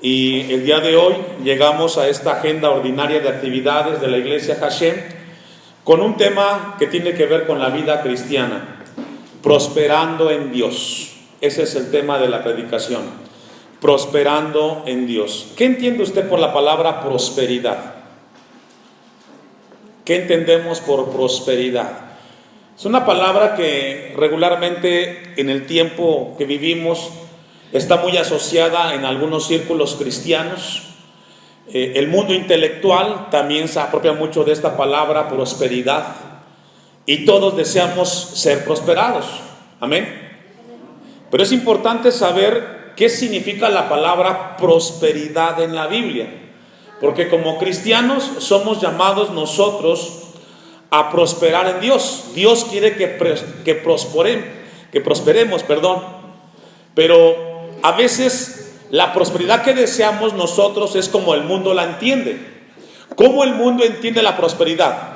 Y el día de hoy llegamos a esta agenda ordinaria de actividades de la Iglesia Hashem con un tema que tiene que ver con la vida cristiana, prosperando en Dios. Ese es el tema de la predicación, prosperando en Dios. ¿Qué entiende usted por la palabra prosperidad? ¿Qué entendemos por prosperidad? Es una palabra que regularmente en el tiempo que vivimos está muy asociada en algunos círculos cristianos. El mundo intelectual también se apropia mucho de esta palabra prosperidad y todos deseamos ser prosperados. Amén. Pero es importante saber qué significa la palabra prosperidad en la Biblia, porque como cristianos somos llamados nosotros a prosperar en Dios. Dios quiere que prosperemos, pero a veces la prosperidad que deseamos nosotros es como el mundo la entiende. ¿Cómo el mundo entiende la prosperidad?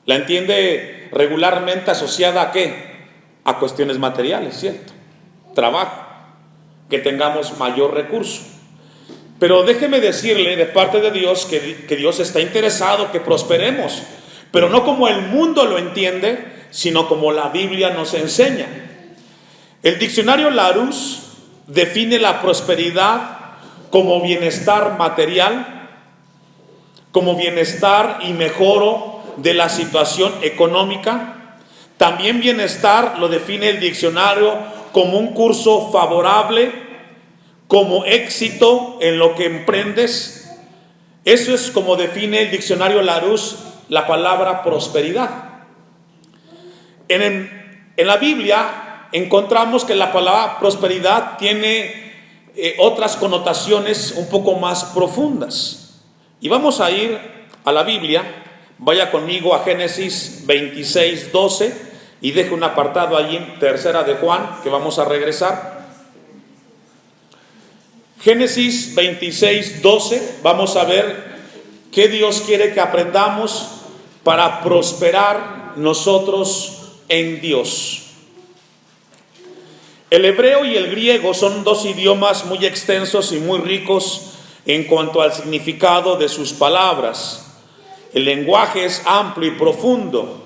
La entiende regularmente asociada ¿a qué? A cuestiones materiales, ¿cierto? Trabajo, que tengamos mayor recurso. Pero déjeme decirle de parte de Dios que Dios está interesado que prosperemos, pero no como el mundo lo entiende, sino como la Biblia nos enseña. El diccionario Larousse define la prosperidad como bienestar material, como bienestar y mejoro de la situación económica. También bienestar lo define el diccionario como un curso favorable, como éxito en lo que emprendes. Eso es como define el diccionario Larousse la palabra prosperidad. En la Biblia encontramos que la palabra prosperidad tiene otras connotaciones un poco más profundas. Y vamos a ir a la Biblia. Vaya conmigo a Génesis 26, 12 y deje un apartado allí en Tercera de Juan que vamos a regresar. Génesis 26, 12, vamos a ver qué Dios quiere que aprendamos para prosperar nosotros en Dios. El hebreo y el griego son dos idiomas muy extensos y muy ricos en cuanto al significado de sus palabras. El lenguaje es amplio y profundo.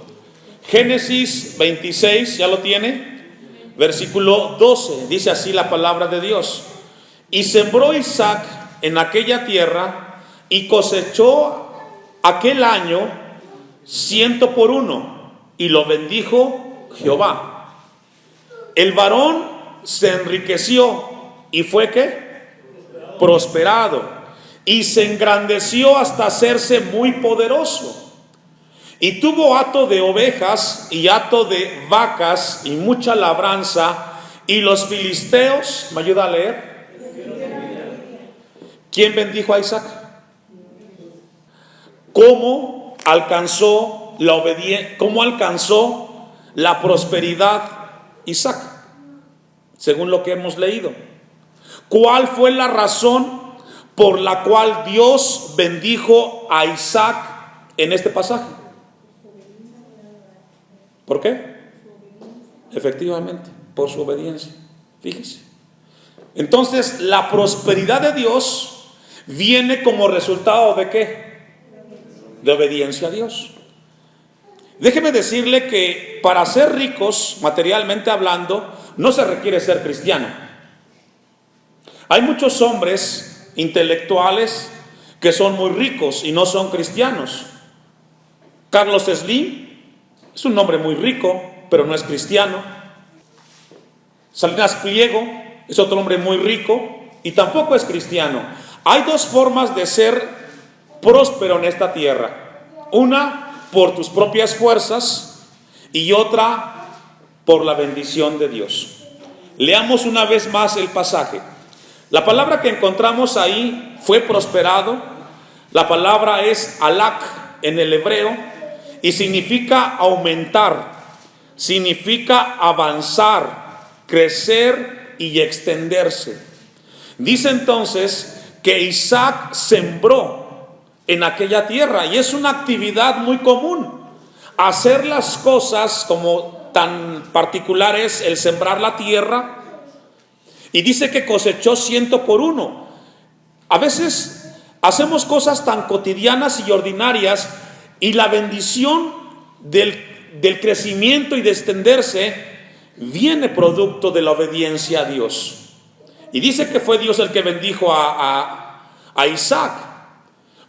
Génesis 26, ¿ya lo tiene? Versículo 12, dice así la palabra de Dios. Y sembró Isaac en aquella tierra y cosechó aquel año 100 por 1 y lo bendijo Jehová. El varón se enriqueció y fue ¿qué? Prosperado y se engrandeció hasta hacerse muy poderoso y tuvo hato de ovejas y hato de vacas y mucha labranza y los filisteos, ¿me ayuda a leer? ¿Quién bendijo a Isaac? ¿Cómo alcanzó la prosperidad Isaac? Según lo que hemos leído. ¿Cuál fue la razón por la cual Dios bendijo a Isaac en este pasaje? ¿Por qué? Efectivamente, por su obediencia. Fíjese. Entonces, la prosperidad de Dios viene como resultado ¿de qué? De obediencia a Dios. Déjeme decirle que para ser ricos, materialmente hablando, no se requiere ser cristiano. Hay muchos hombres intelectuales que son muy ricos y no son cristianos. Carlos Slim es un hombre muy rico, pero no es cristiano. Salinas Pliego es otro hombre muy rico y tampoco es cristiano. Hay dos formas de ser próspero en esta tierra. Una por tus propias fuerzas y otra por la bendición de Dios. Leamos una vez más el pasaje. La palabra que encontramos ahí fue prosperado. La palabra es alak en el hebreo y significa aumentar, significa avanzar, crecer y extenderse. Dice entonces que Isaac sembró en aquella tierra y es una actividad muy común. Hacer las cosas como tan particular es el sembrar la tierra Y dice que cosechó 100 por 1. A veces hacemos cosas tan cotidianas y ordinarias y la bendición del crecimiento y de extenderse viene producto de la obediencia a Dios. Y dice que fue Dios el que bendijo a Isaac.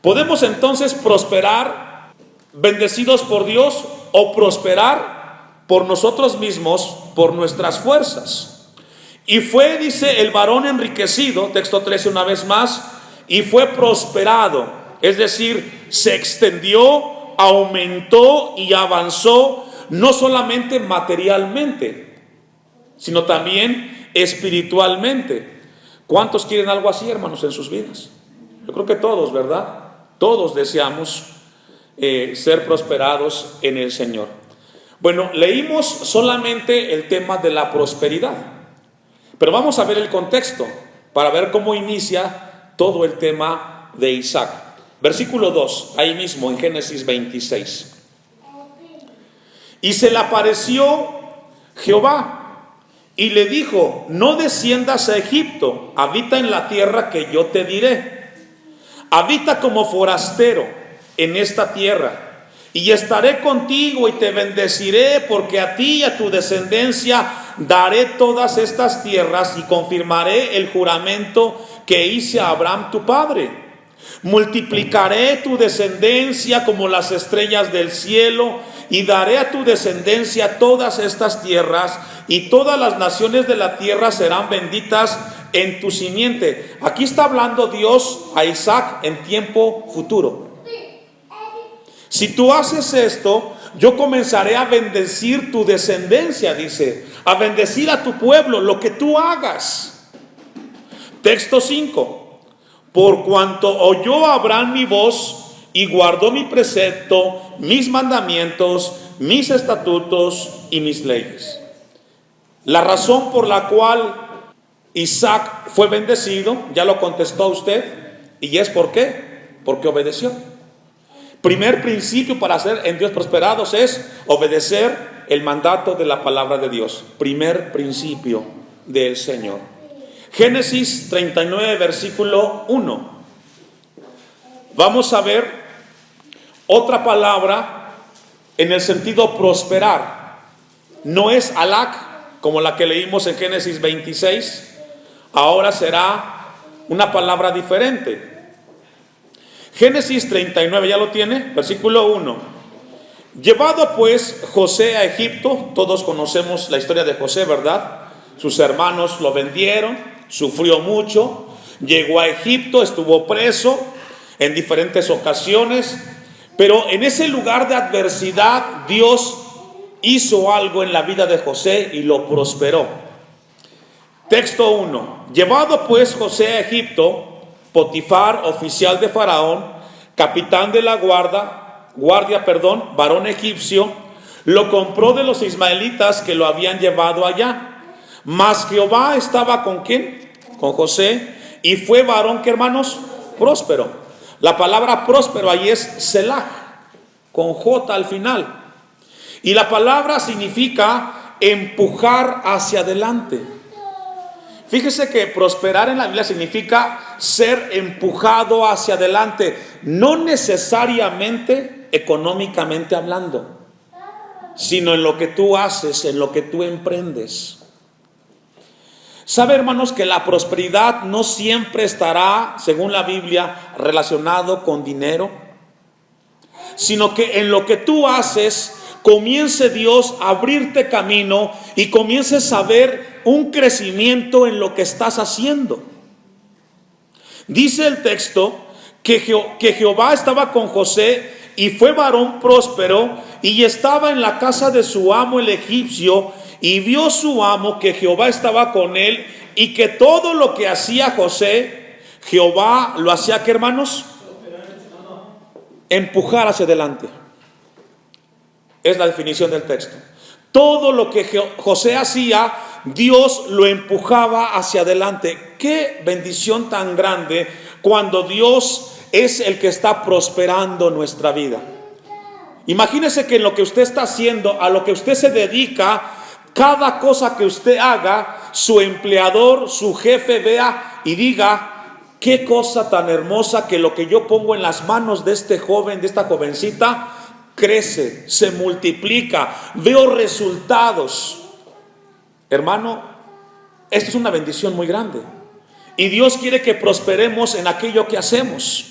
Podemos entonces prosperar bendecidos por Dios o prosperar por nosotros mismos, por nuestras fuerzas. Y fue, dice, el varón enriquecido, texto 13 una vez más, y fue prosperado, es decir, se extendió, aumentó y avanzó, no solamente materialmente, sino también espiritualmente. ¿Cuántos quieren algo así, hermanos, en sus vidas? Yo creo que todos, ¿verdad? Todos deseamos ser prosperados en el Señor. Bueno, leímos solamente el tema de la prosperidad, pero vamos a ver el contexto para ver cómo inicia todo el tema de Isaac. Versículo 2, ahí mismo en Génesis 26. Y se le apareció Jehová y le dijo: no desciendas a Egipto, habita en la tierra que yo te diré. Habita como forastero en esta tierra, y estaré contigo y te bendeciré, porque a ti y a tu descendencia daré todas estas tierras y confirmaré el juramento que hice a Abraham tu padre. Multiplicaré tu descendencia como las estrellas del cielo, y daré a tu descendencia todas estas tierras, y todas las naciones de la tierra serán benditas en tu simiente. Aquí está hablando Dios a Isaac en tiempo futuro. Si tú haces esto, yo comenzaré a bendecir tu descendencia, dice, a bendecir a tu pueblo, lo que tú hagas. Texto 5. Por cuanto oyó Abraham mi voz y guardó mi precepto, mis mandamientos, mis estatutos y mis leyes. La razón por la cual Isaac fue bendecido, ya lo contestó usted, y es ¿por qué? Porque obedeció. Primer principio para ser en Dios prosperados es obedecer el mandato de la palabra de Dios. Primer principio del Señor. Génesis 39, versículo 1. Vamos a ver otra palabra en el sentido prosperar. No es alak, como la que leímos en Génesis 26. Ahora será una palabra diferente. Génesis 39, ¿ya lo tiene? Versículo 1. Llevado pues José a Egipto, todos conocemos la historia de José, ¿verdad? Sus hermanos lo vendieron, sufrió mucho, llegó a Egipto, estuvo preso en diferentes ocasiones, pero en ese lugar de adversidad Dios hizo algo en la vida de José y lo prosperó. Texto 1. Llevado pues José a Egipto, Potifar, oficial de Faraón, capitán de la guardia, varón egipcio, lo compró de los ismaelitas que lo habían llevado allá. Mas Jehová estaba ¿con quién? Con José, y fue varón, ¿qué hermanos? Próspero. La palabra próspero ahí es Selah, con J al final. Y la palabra significa empujar hacia adelante. Fíjese que prosperar en la Biblia significa ser empujado hacia adelante, no necesariamente económicamente hablando, sino en lo que tú haces, en lo que tú emprendes. ¿Sabe, hermanos, que la prosperidad no siempre estará, según la Biblia, relacionado con dinero? Sino que en lo que tú haces, comience Dios a abrirte camino y comiences a ver un crecimiento en lo que estás haciendo. Dice el texto que Jehová estaba con José y fue varón próspero y estaba en la casa de su amo el egipcio, y vio su amo que Jehová estaba con él y que todo lo que hacía José, Jehová lo hacía, ¿qué hermanos? Empujar hacia adelante. Es la definición del texto. Todo lo que José hacía, Dios lo empujaba hacia adelante. Qué bendición tan grande cuando Dios es el que está prosperando nuestra vida. Imagínese que en lo que usted está haciendo, a lo que usted se dedica, cada cosa que usted haga, su empleador, su jefe vea y diga: qué cosa tan hermosa que lo que yo pongo en las manos de este joven, de esta jovencita, crece, se multiplica, veo resultados. Hermano, esto es una bendición muy grande. Y Dios quiere que prosperemos en aquello que hacemos.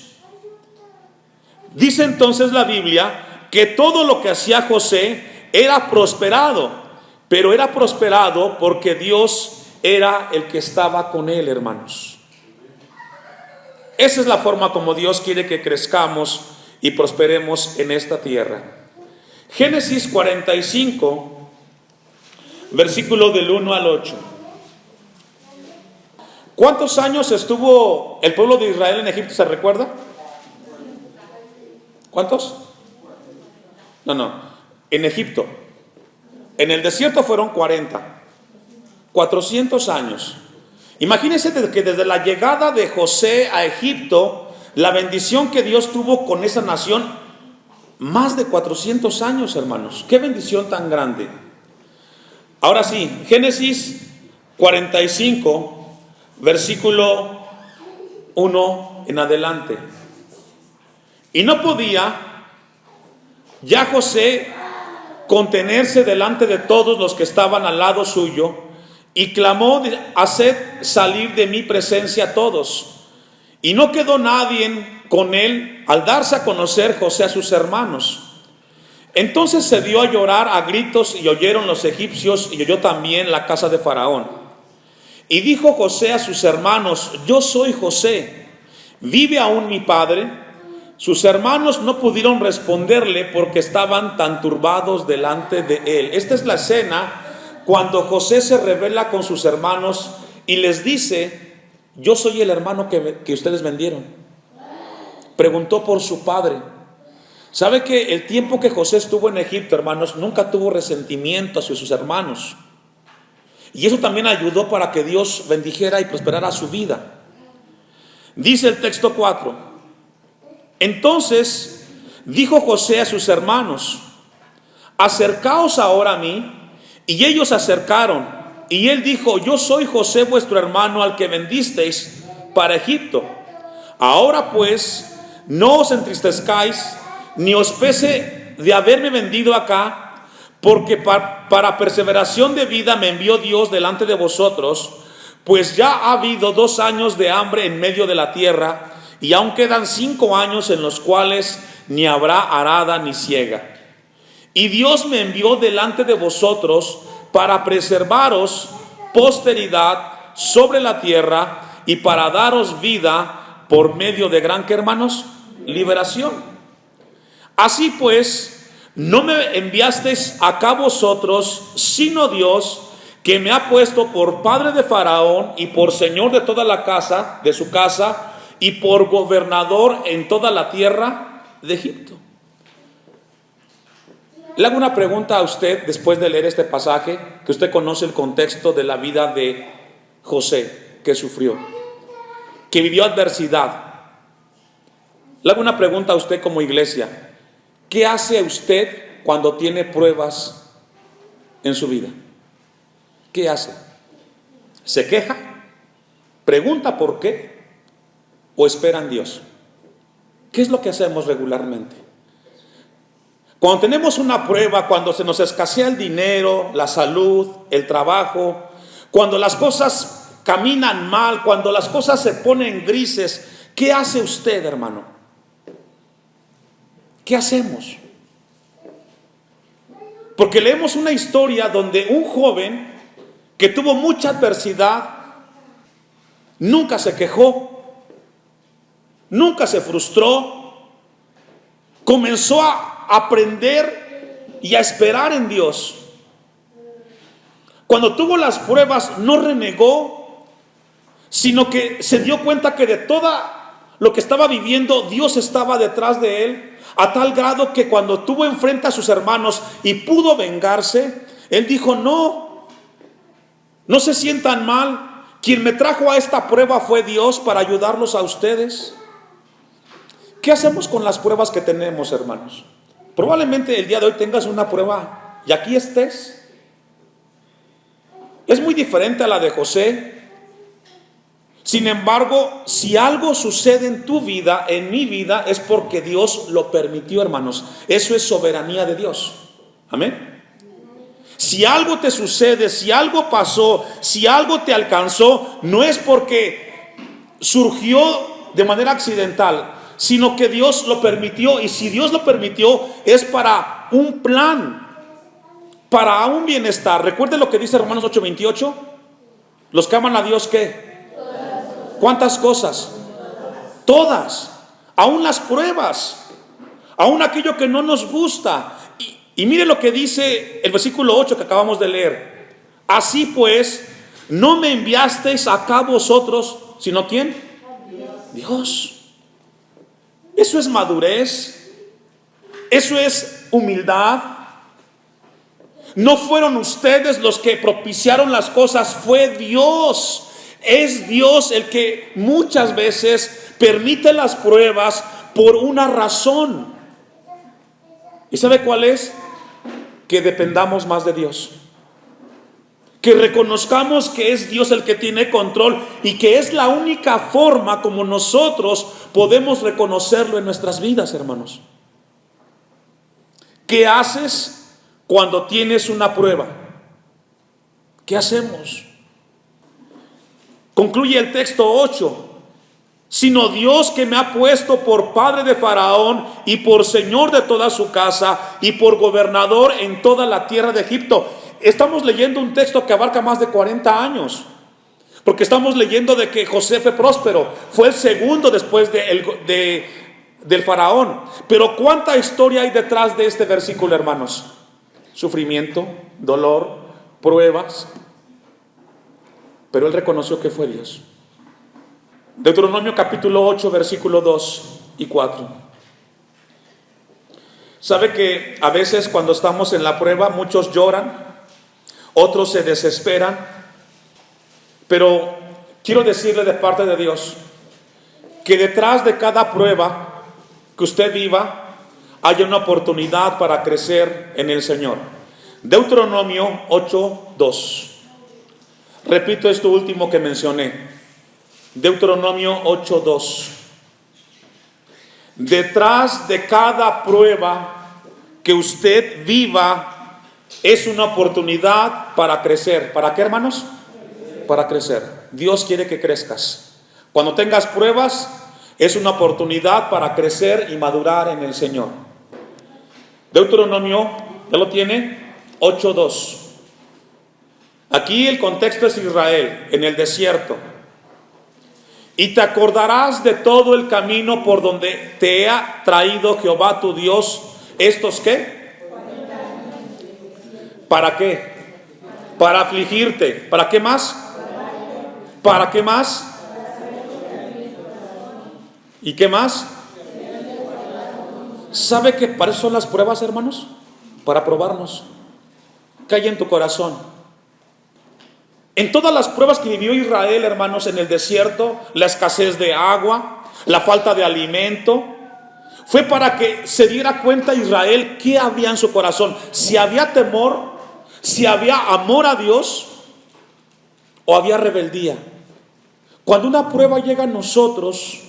Dice entonces la Biblia que todo lo que hacía José era prosperado, pero era prosperado porque Dios era el que estaba con él, hermanos. Esa es la forma como Dios quiere que crezcamos y prosperemos en esta tierra. Génesis 45, versículo del 1 al 8. ¿Cuántos años estuvo el pueblo de Israel en Egipto? ¿Se recuerda? ¿Cuántos? No, en Egipto. En el desierto fueron 400 años. Imagínense que desde la llegada de José a Egipto, la bendición que Dios tuvo con esa nación, más de 400 años, hermanos. Qué bendición tan grande. Ahora sí, Génesis 45, versículo 1 en adelante. Y no podía ya José contenerse delante de todos los que estaban al lado suyo, y clamó: haced salir de mi presencia a todos. Y no quedó nadie con él al darse a conocer José a sus hermanos. Entonces se dio a llorar a gritos, y oyeron los egipcios, y oyó también la casa de Faraón. Y dijo José a sus hermanos: yo soy José, ¿vive aún mi padre? Sus hermanos no pudieron responderle porque estaban tan turbados delante de él. Esta es la escena cuando José se revela con sus hermanos y les dice: yo soy el hermano que ustedes vendieron. Preguntó por su padre. ¿Sabe que el tiempo que José estuvo en Egipto, hermanos, nunca tuvo resentimiento hacia sus hermanos? Y eso también ayudó para que Dios bendijera y prosperara su vida. Dice el texto 4: entonces dijo José a sus hermanos: acercaos ahora a mí. Y ellos se acercaron, y él dijo: yo soy José vuestro hermano, al que vendisteis para Egipto. Ahora pues, no os entristezcáis, ni os pese de haberme vendido acá, porque para perseveración de vida me envió Dios delante de vosotros, pues ya ha habido 2 años de hambre en medio de la tierra, y aún quedan 5 años en los cuales ni habrá arada ni siega. Y Dios me envió delante de vosotros para preservaros posteridad sobre la tierra, y para daros vida por medio de gran, ¿qué, hermanos? Liberación. Así pues, no me enviasteis acá vosotros, sino Dios, que me ha puesto por padre de Faraón y por señor de toda la casa, de su casa, y por gobernador en toda la tierra de Egipto. Le hago una pregunta a usted después de leer este pasaje, que usted conoce el contexto de la vida de José, que sufrió, que vivió adversidad. Le hago una pregunta a usted como iglesia: ¿qué hace usted cuando tiene pruebas en su vida? ¿Qué hace? ¿Se queja? ¿Pregunta por qué? ¿O espera en Dios? ¿Qué es lo que hacemos regularmente? Cuando tenemos una prueba, cuando se nos escasea el dinero, la salud, el trabajo, cuando las cosas caminan mal, cuando las cosas se ponen grises, ¿qué hace usted, hermano? ¿Qué hacemos? Porque leemos una historia donde un joven que tuvo mucha adversidad nunca se quejó, nunca se frustró, comenzó a aprender y a esperar en Dios. Cuando tuvo las pruebas no renegó, sino que se dio cuenta que de toda lo que estaba viviendo, Dios estaba detrás de él, a tal grado que cuando tuvo enfrente a sus hermanos y pudo vengarse, él dijo: no se sientan mal, quien me trajo a esta prueba fue Dios para ayudarlos a ustedes. ¿Qué hacemos con las pruebas que tenemos, hermanos? Probablemente el día de hoy tengas una prueba y aquí estés. es muy diferente a la de José. Sin embargo, si algo sucede en tu vida, en mi vida, es porque Dios lo permitió, hermanos. Eso es soberanía de Dios. Amén. Si algo te sucede, si algo pasó, si algo te alcanzó, no es porque surgió de manera accidental, sino que Dios lo permitió. Y si Dios lo permitió, es para un plan, para un bienestar. Recuerden lo que dice Romanos 8:28. Los que aman a Dios, ¿qué? ¿Cuántas cosas? Todas. Aún las pruebas, aún aquello que no nos gusta. Y mire lo que dice el versículo 8 que acabamos de leer. Así pues, no me enviasteis acá vosotros, sino ¿quién? Dios. Eso es madurez. Eso es humildad. No fueron ustedes los que propiciaron las cosas, fue Dios. Es Dios el que muchas veces permite las pruebas por una razón. ¿Y sabe cuál es? Que dependamos más de Dios. Que reconozcamos que es Dios el que tiene control y que es la única forma como nosotros podemos reconocerlo en nuestras vidas, hermanos. ¿Qué haces cuando tienes una prueba? ¿Qué hacemos? Concluye el texto 8. Sino Dios que me ha puesto por padre de Faraón y por señor de toda su casa y por gobernador en toda la tierra de Egipto. Estamos leyendo un texto que abarca más de 40 años. Porque estamos leyendo de que José fue próspero. Fue el segundo después del Faraón. Pero ¿cuánta historia hay detrás de este versículo, hermanos? Sufrimiento, dolor, pruebas. Pero él reconoció que fue Dios. Deuteronomio capítulo 8, versículo 2 y 4. ¿Sabe que a veces cuando estamos en la prueba muchos lloran, otros se desesperan? Pero quiero decirle de parte de Dios que detrás de cada prueba que usted viva haya una oportunidad para crecer en el Señor. Deuteronomio 8, 2. Repito esto último que mencioné. Deuteronomio 8:2. Detrás de cada prueba que usted viva es una oportunidad para crecer. ¿Para qué, hermanos? Para crecer. Dios quiere que crezcas. Cuando tengas pruebas, es una oportunidad para crecer y madurar en el Señor. Deuteronomio, ¿ya lo tiene? 8:2. Aquí el contexto es Israel, en el desierto. Y te acordarás de todo el camino por donde te ha traído Jehová tu Dios. ¿Estos qué? ¿Para qué? Para afligirte. ¿Para qué más? ¿Para qué más? ¿Y qué más? ¿Sabe que para eso son las pruebas, hermanos? Para probarnos. ¿Qué hay en tu corazón? En todas las pruebas que vivió Israel, hermanos, en el desierto, la escasez de agua, la falta de alimento, fue para que se diera cuenta Israel qué había en su corazón. Si había temor, si había amor a Dios o había rebeldía. Cuando una prueba llega a nosotros,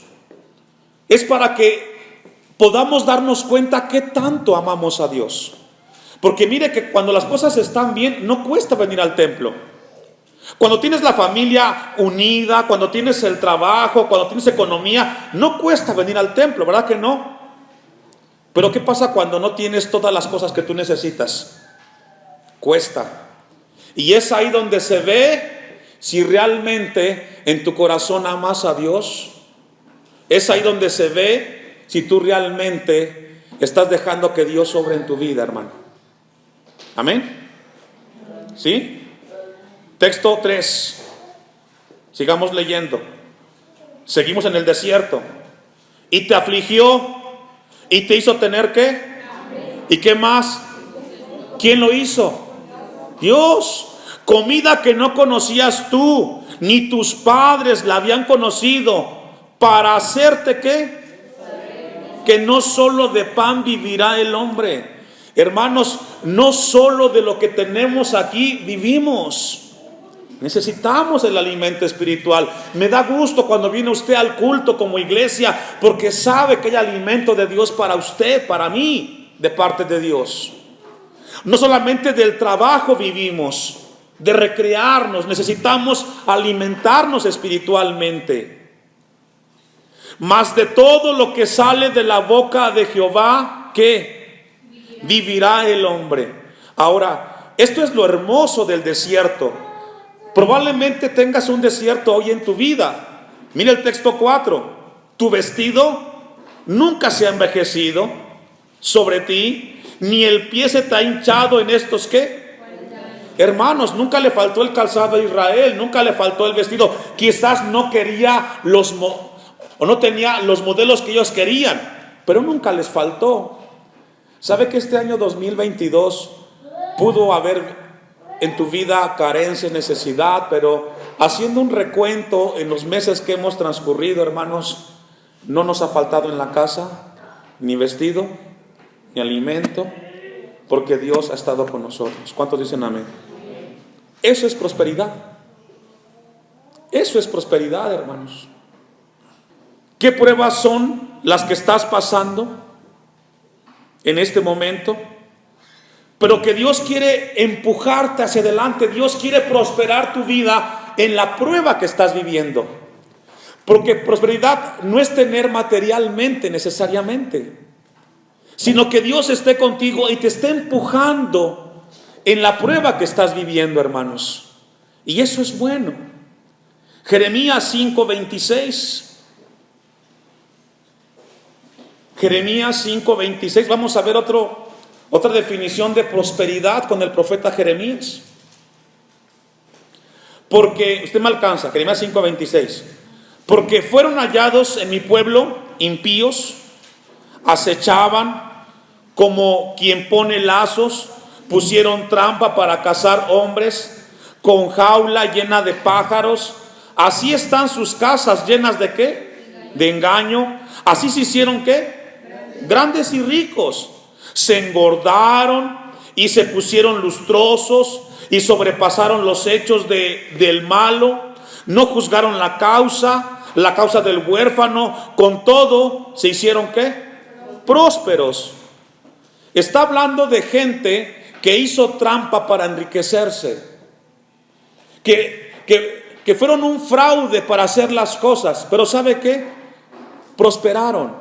es para que podamos darnos cuenta qué tanto amamos a Dios. Porque mire que cuando las cosas están bien, no cuesta venir al templo. Cuando tienes la familia unida, cuando tienes el trabajo, cuando tienes economía, no cuesta venir al templo, ¿verdad que no? Pero ¿qué pasa cuando no tienes todas las cosas que tú necesitas? Cuesta. Y es ahí donde se ve si realmente en tu corazón amas a Dios. Es ahí donde se ve si tú realmente estás dejando que Dios obre en tu vida, hermano. ¿Amén? ¿Sí? Texto 3. Sigamos leyendo. Seguimos en el desierto. Y te afligió y te hizo tener ¿qué? ¿Y qué más? ¿Quién lo hizo? Dios. Comida que no conocías tú, ni tus padres la habían conocido, para hacerte ¿qué? Que no solo de pan vivirá el hombre. Hermanos, no solo de lo que tenemos aquí vivimos. Necesitamos el alimento espiritual. Me da gusto cuando viene usted al culto como iglesia, porque sabe que hay alimento de Dios para usted, para mí, de parte de Dios. No solamente del trabajo vivimos, de recrearnos, necesitamos alimentarnos espiritualmente. Mas de todo lo que sale de la boca de Jehová, ¿qué? Vivirá el hombre. Ahora, esto es lo hermoso del desierto. Probablemente tengas un desierto hoy en tu vida. Mira el texto 4. Tu vestido nunca se ha envejecido sobre ti, ni el pie se te ha hinchado en estos ¿qué? Hermanos, nunca le faltó el calzado a Israel, nunca le faltó el vestido. Quizás no quería o no tenía los modelos que ellos querían, pero nunca les faltó. ¿Sabe que este año 2022 pudo haber en tu vida carencia, necesidad, pero haciendo un recuento en los meses que hemos transcurrido, hermanos, no nos ha faltado en la casa ni vestido, ni alimento, porque Dios ha estado con nosotros? ¿Cuántos dicen amén? Eso es prosperidad. Eso es prosperidad, hermanos. ¿Qué pruebas son las que estás pasando en este momento? Pero que Dios quiere empujarte hacia adelante. Dios quiere prosperar tu vida en la prueba que estás viviendo. Porque prosperidad no es tener materialmente necesariamente, sino que Dios esté contigo y te esté empujando en la prueba que estás viviendo, hermanos. Y eso es bueno. Jeremías 5:26. Jeremías 5:26. Vamos a ver otra definición de prosperidad con el profeta Jeremías. Porque, usted me alcanza, Jeremías 5:26. Porque fueron hallados en mi pueblo impíos, acechaban como quien pone lazos, pusieron trampa para cazar hombres, con jaula llena de pájaros. Así están sus casas llenas de ¿qué? De engaño. Así se hicieron ¿qué? Grandes y ricos. Se engordaron y se pusieron lustrosos y sobrepasaron los hechos del malo. No juzgaron la causa del huérfano. Con todo, se hicieron ¿qué? Prósperos. Está hablando de gente que hizo trampa para enriquecerse, que fueron un fraude para hacer las cosas, pero ¿sabe qué? Prosperaron.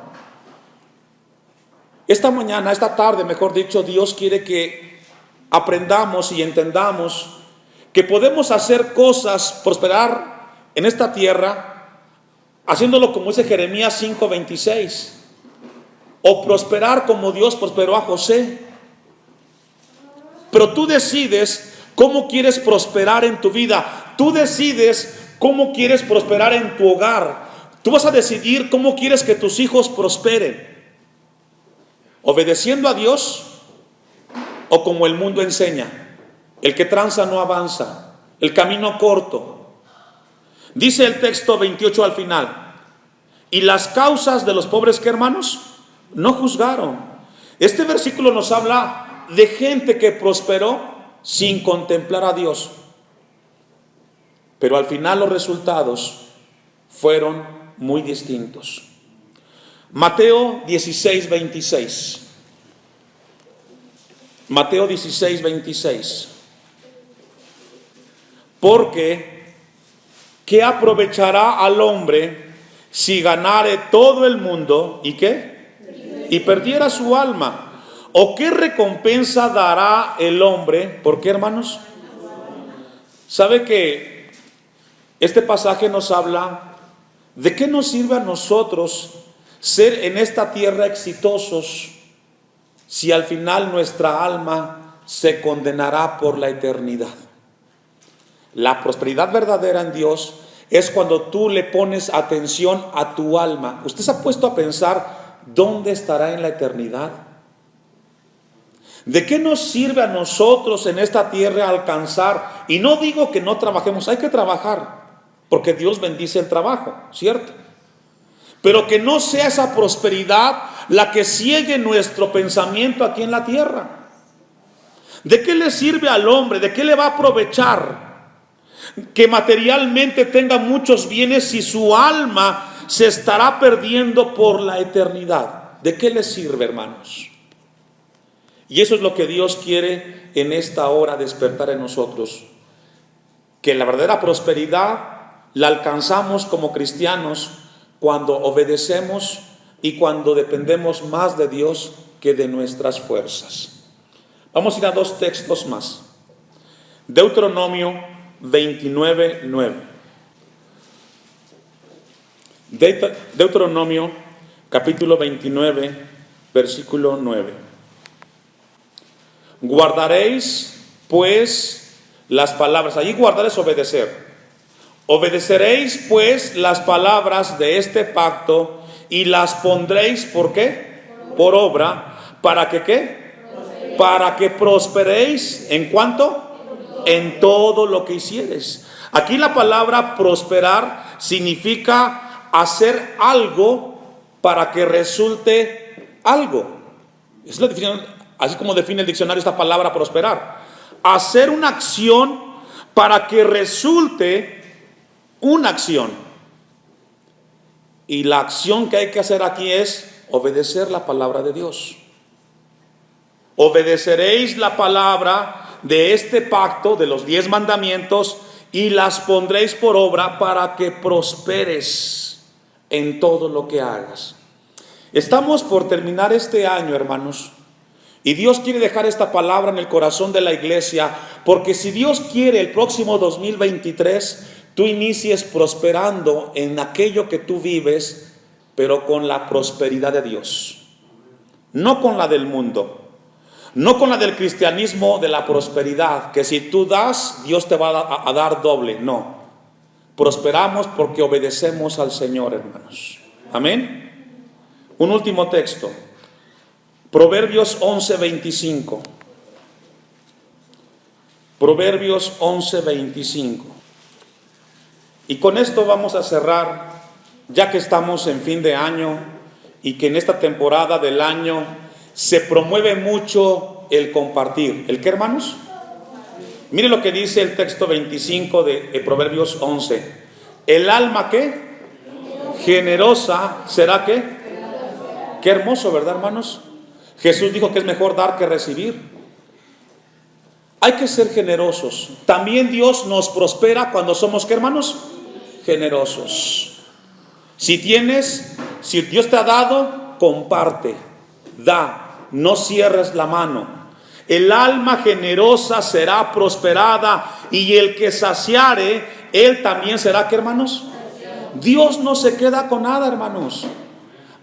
Esta mañana, esta tarde, mejor dicho, Dios quiere que aprendamos y entendamos que podemos hacer cosas, prosperar en esta tierra, haciéndolo como dice Jeremías 5:26, o prosperar como Dios prosperó a José. Pero tú decides cómo quieres prosperar en tu vida. Tú decides cómo quieres prosperar en tu hogar. Tú vas a decidir cómo quieres que tus hijos prosperen. Obedeciendo a Dios o como el mundo enseña. El que tranza no avanza. El camino corto. Dice el texto 28 al final. Y las causas de los pobres, ¿qué, hermanos? No juzgaron. Este versículo nos habla de gente que prosperó sin contemplar a Dios. Pero al final los resultados fueron muy distintos. Mateo 16:26. Mateo 16:26. Porque ¿qué aprovechará al hombre si ganare todo el mundo y qué? Y perdiera su alma. ¿O qué recompensa dará el hombre? ¿Por qué, hermanos? ¿Sabe que este pasaje nos habla de qué nos sirve a nosotros ser en esta tierra exitosos si al final nuestra alma se condenará por la eternidad? La prosperidad verdadera en Dios es cuando tú le pones atención a tu alma. ¿Usted se ha puesto a pensar dónde estará en la eternidad? ¿De qué nos sirve a nosotros en esta tierra alcanzar? Y no digo que no trabajemos, hay que trabajar, porque Dios bendice el trabajo, ¿cierto? Pero que no sea esa prosperidad la que ciegue nuestro pensamiento aquí en la tierra. ¿De qué le sirve al hombre? ¿De qué le va a aprovechar? que materialmente tenga muchos bienes si su alma se estará perdiendo por la eternidad? ¿De qué le sirve, hermanos? Y eso es lo que Dios quiere en esta hora despertar en nosotros, que la verdadera prosperidad la alcanzamos como cristianos cuando obedecemos y cuando dependemos más de Dios que de nuestras fuerzas. Vamos a ir a dos textos más. Deuteronomio 29:9. Deuteronomio capítulo 29, versículo 9. Guardaréis pues las palabras, allí guardar es obedecer. Obedeceréis pues las palabras de este pacto y las pondréis, ¿por qué? Por obra, ¿para que qué? Para que prosperéis, ¿en cuánto? En todo lo que hicieres. Aquí la palabra prosperar significa hacer algo para que resulte algo. Es la definición, así como define el diccionario esta palabra prosperar. Hacer una acción para que resulte una acción. Y la acción que hay que hacer aquí es obedecer la palabra de Dios. Obedeceréis la palabra de este pacto, de los 10 mandamientos, y las pondréis por obra para que prosperes en todo lo que hagas. Estamos por terminar este año, hermanos, y Dios quiere dejar esta palabra en el corazón de la iglesia, porque si Dios quiere el próximo 2023, tú inicies prosperando en aquello que tú vives, pero con la prosperidad de Dios, no con la del mundo. No con la del cristianismo de la prosperidad, que si tú das, Dios te va a dar doble. No, prosperamos porque obedecemos al Señor, hermanos. Amén. Un último texto, Proverbios 11:25. Proverbios 11:25. Y con esto vamos a cerrar, ya que estamos en fin de año y que en esta temporada del año se promueve mucho el compartir. ¿El qué, hermanos? Mire lo que dice el texto 25 de Proverbios 11. El alma, ¿qué? Generosa será, ¿qué? Qué hermoso, ¿verdad, hermanos? Jesús dijo que es mejor dar que recibir. Hay que ser generosos. También Dios nos prospera cuando somos, ¿qué, hermanos? Generosos. Si Dios te ha dado, comparte, da. No cierres la mano. El alma generosa será prosperada, y el que saciare, él también será, ¿qué, hermanos? Dios no se queda con nada, hermanos.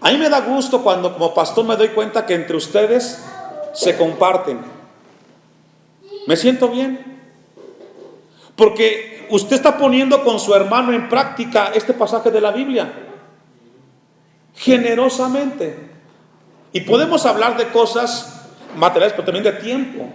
A mí me da gusto cuando como pastor me doy cuenta que entre ustedes se comparten. Me siento bien, porque usted está poniendo con su hermano en práctica este pasaje de la Biblia generosamente. Y podemos hablar de cosas materiales, pero también de tiempo.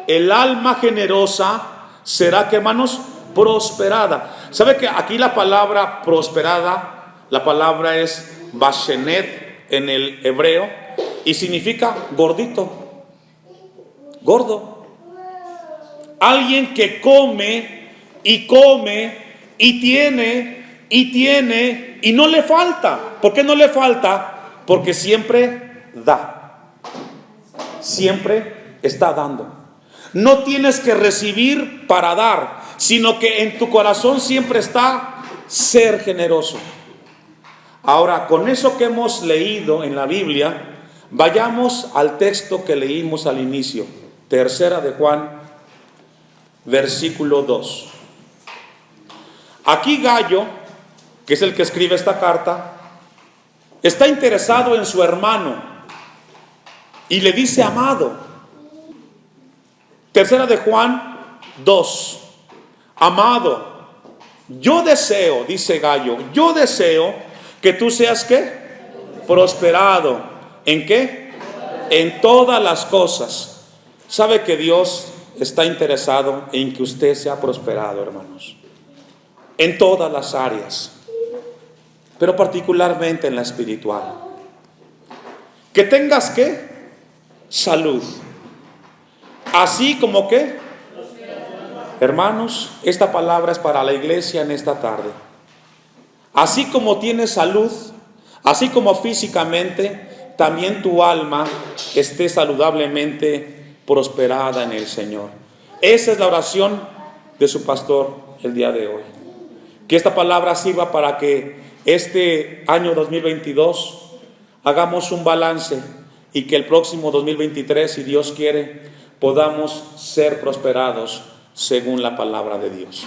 El alma generosa será, ¿qué, hermanos? Prosperada. ¿Sabe que aquí la palabra prosperada, la palabra es bashenet en el hebreo, y significa gordito, gordo? Alguien que come y tiene y no le falta. ¿Por qué no le falta? Porque siempre da, siempre está dando. No tienes que recibir para dar, sino que en tu corazón siempre está ser generoso. Ahora, con eso que hemos leído en la Biblia, vayamos al texto que leímos al inicio, Tercera de Juan, versículo 2. Aquí Gallo, que es el que escribe esta carta, está interesado en su hermano y le dice amado. Tercera de Juan 2. Amado, yo deseo, dice Gallo, yo deseo que tú seas, ¿qué? Prosperado. ¿En qué? En todas las cosas. ¿Sabe que Dios está interesado en que usted sea prosperado, hermanos? En todas las áreas, pero particularmente en la espiritual. Que tengas, ¿qué? Salud. Así como, ¿qué? Hermanos, esta palabra es para la iglesia en esta tarde. Así como tienes salud, así como físicamente, también tu alma esté saludablemente prosperada en el Señor. Esa es la oración de su pastor el día de hoy. Que esta palabra sirva para que este año 2022 hagamos un balance y que el próximo 2023, si Dios quiere, podamos ser prosperados según la palabra de Dios.